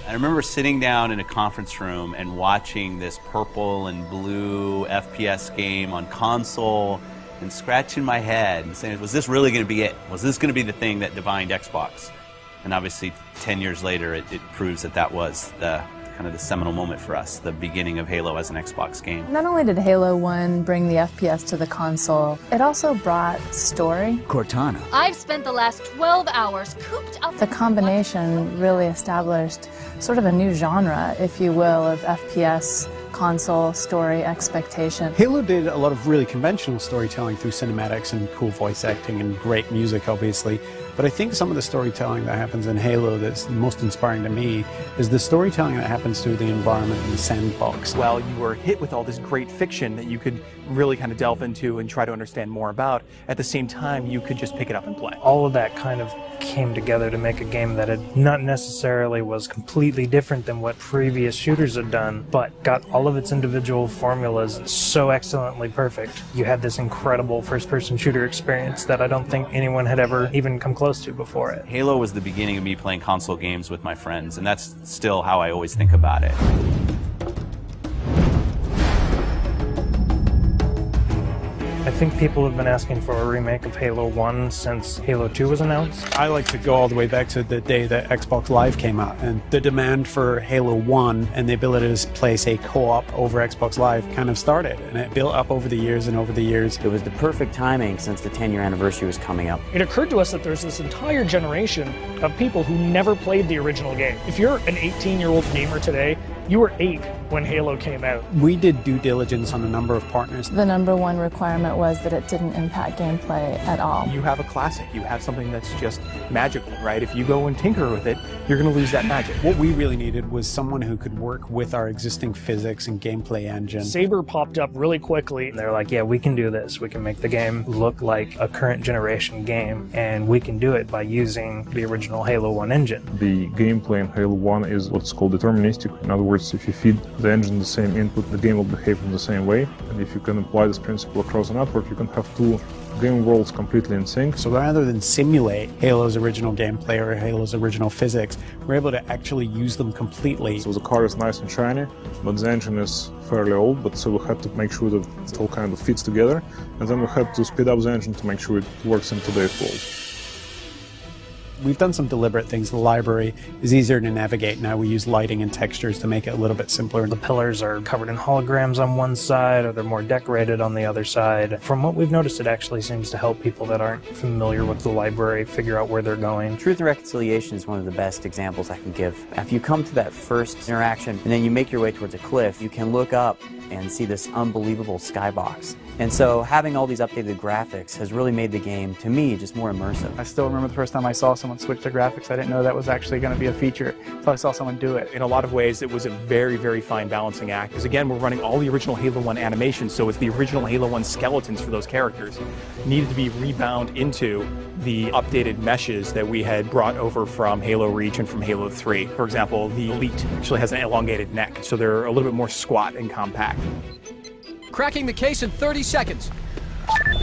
I remember sitting down in a conference room and watching this purple and blue FPS game on console and scratching my head and saying, was this really going to be it? Was this going to be the thing that defined Xbox? And obviously 10 years later it proves that that was the kind of the seminal moment for us, the beginning of Halo as an Xbox game. Not only did Halo 1 bring the FPS to the console, it also brought story. Cortana. I've spent the last 12 hours cooped up. The combination really established sort of a new genre, if you will, of FPS console story expectation. Halo did a lot of really conventional storytelling through cinematics and cool voice acting and great music, obviously. But I think some of the storytelling that happens in Halo that's most inspiring to me is the storytelling that happens through the environment and the sandbox. Well, you were hit with all this great fiction that you could really kind of delve into and try to understand more about. At the same time, you could just pick it up and play. All of that kind of came together to make a game that had not necessarily was completely different than what previous shooters had done, but got all of its individual formulas so excellently perfect. You had this incredible first-person shooter experience that I don't think anyone had ever even come close to before it. Halo was the beginning of me playing console games with my friends, and that's still how I always think about it. I think people have been asking for a remake of Halo 1 since Halo 2 was announced. I like to go all the way back to the day that Xbox Live came out, and the demand for Halo 1 and the ability to play, say, co-op over Xbox Live kind of started, and it built up over the years and over the years. It was the perfect timing since the 10-year anniversary was coming up. It occurred to us that there's this entire generation of people who never played the original game. If you're an 18-year-old gamer today, you were 8 when Halo came out. We did due diligence on a number of partners. The number one requirement was that it didn't impact gameplay at all. You have a classic. You have something that's just magical, right? If you go and tinker with it, you're going to lose that magic. What we really needed was someone who could work with our existing physics and gameplay engine. Saber popped up really quickly. They're like, yeah, we can do this. We can make the game look like a current generation game, and we can do it by using the original Halo 1 engine. The gameplay in Halo 1 is what's called deterministic. In other words, if you feed the engine the same input, the game will behave in the same way. And if you can apply this principle across a network, you can have two game worlds completely in sync. So rather than simulate Halo's original gameplay or Halo's original physics, we're able to actually use them completely. So the car is nice and shiny, but the engine is fairly old, but so we had to make sure that it all kind of fits together. And then we had to speed up the engine to make sure it works in today's world. We've done some deliberate things. The library is easier to navigate now. We use lighting and textures to make it a little bit simpler. The pillars are covered in holograms on one side, or they're more decorated on the other side. From what we've noticed, it actually seems to help people that aren't familiar with the library figure out where they're going. Truth and Reconciliation is one of the best examples I can give. If you come to that first interaction and then you make your way towards a cliff, you can look up and see this unbelievable skybox. And so having all these updated graphics has really made the game, to me, just more immersive. I still remember the first time I saw someone switch to graphics. I didn't know that was actually going to be a feature until I saw someone do it. In a lot of ways, it was a very, very fine balancing act. Because again, we're running all the original Halo 1 animations, so it's the original Halo 1 skeletons for those characters needed to be rebound into the updated meshes that we had brought over from Halo Reach and from Halo 3. For example, the Elite actually has an elongated neck, so they're a little bit more squat and compact. Cracking the case in 30 seconds.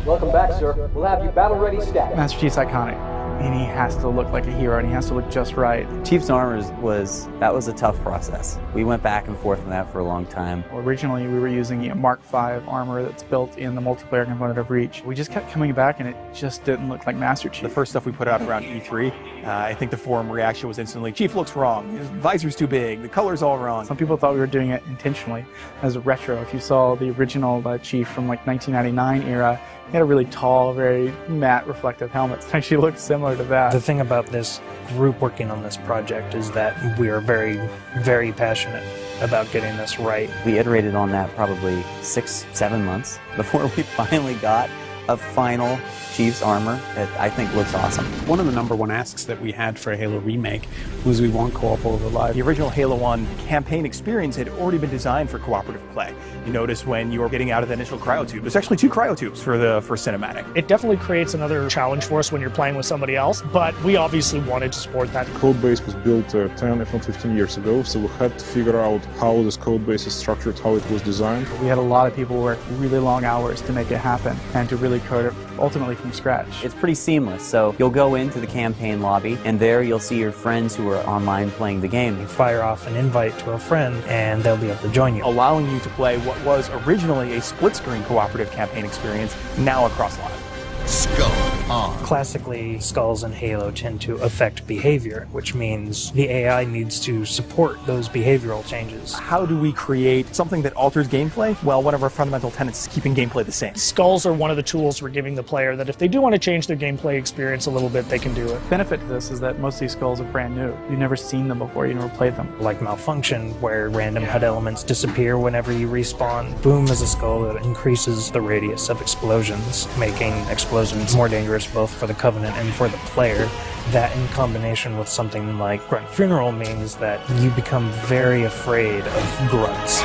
Welcome back, sir. We'll have you battle ready stat. Master Chief's iconic, and he has to look like a hero, and he has to look just right. Chief's armor was a tough process. We went back and forth on that for a long time. Originally, we were using Mark V armor that's built in the multiplayer component of Reach. We just kept coming back, and it just didn't look like Master Chief. The first stuff we put out around E3, I think the forum reaction was instantly, Chief looks wrong, his visor's too big, the color's all wrong. Some people thought we were doing it intentionally as a retro. If you saw the original Chief from like 1999 era, he had a really tall, very matte reflective helmet. It actually looked similar to that. The thing about this group working on this project is that we are very, very passionate about getting this right. We iterated on that probably 6-7 months before we finally got a final Chief's armor that I think looks awesome. One of the #1 asks that we had for a Halo remake was we want co-op over live. The original Halo 1 campaign experience had already been designed for cooperative play. You notice when you were getting out of the initial cryotube, there's actually 2 cryotubes for cinematic. It definitely creates another challenge for us when you're playing with somebody else, but we obviously wanted to support that. The code base was built 10, if not 15 years ago, so we had to figure out how this code base is structured, how it was designed. We had a lot of people work really long hours to make it happen and to really really code it ultimately from scratch. It's pretty seamless, so you'll go into the campaign lobby, and there you'll see your friends who are online playing the game. You fire off an invite to a friend, and they'll be able to join you, allowing you to play what was originally a split-screen cooperative campaign experience, now across live. Skull on. Classically, skulls in Halo tend to affect behavior, which means the AI needs to support those behavioral changes. How do we create something that alters gameplay? Well, one of our fundamental tenets is keeping gameplay the same. Skulls are one of the tools we're giving the player that if they do want to change their gameplay experience a little bit, they can do it. The benefit to this is that most of these skulls are brand new. You've never seen them before, you never played them. Like Malfunction, where random HUD elements disappear whenever you respawn. Boom is a skull that increases the radius of explosions, making explosions more dangerous both for the Covenant and for the player. That in combination with something like Grunt Funeral means that you become very afraid of grunts.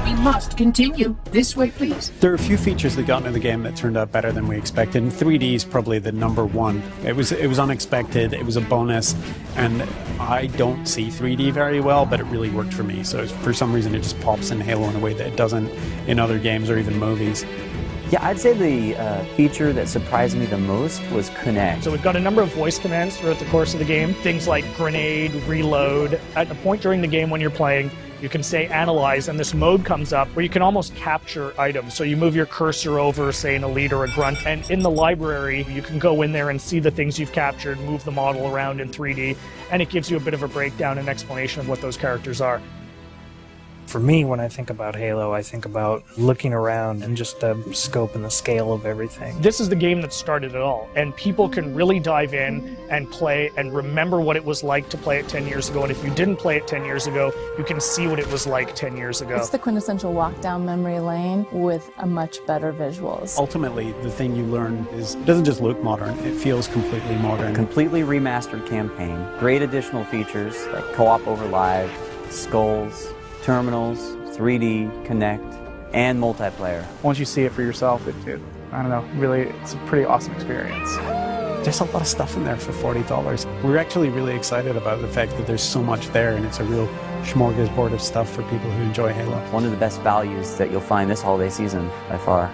We must continue. This way, please. There are a few features that got into the game that turned out better than we expected, and 3D is probably the number one. It was unexpected, it was a bonus, and I don't see 3D very well, but it really worked for me. So for some reason it just pops in Halo in a way that it doesn't in other games or even movies. Yeah, I'd say the feature that surprised me the most was Kinect. So we've got a number of voice commands throughout the course of the game. Things like grenade, reload. At a point during the game when you're playing, you can say analyze, and this mode comes up where you can almost capture items. So you move your cursor over, say, an elite or a grunt, and in the library, you can go in there and see the things you've captured, move the model around in 3D, and it gives you a bit of a breakdown and explanation of what those characters are. For me, when I think about Halo, I think about looking around and just the scope and the scale of everything. This is the game that started it all, and people can really dive in and play and remember what it was like to play it 10 years ago, and if you didn't play it 10 years ago, you can see what it was like 10 years ago. It's the quintessential walk down memory lane with a much better visuals. Ultimately, the thing you learn is it doesn't just look modern, it feels completely modern. Completely remastered campaign, great additional features like co-op over live, skulls, terminals, 3D, Kinect, and multiplayer. Once you see it for yourself, I don't know, really, it's a pretty awesome experience. There's a lot of stuff in there for $40. We're actually really excited about the fact that there's so much there, and it's a real smorgasbord of stuff for people who enjoy Halo. One of the best values that you'll find this holiday season by far.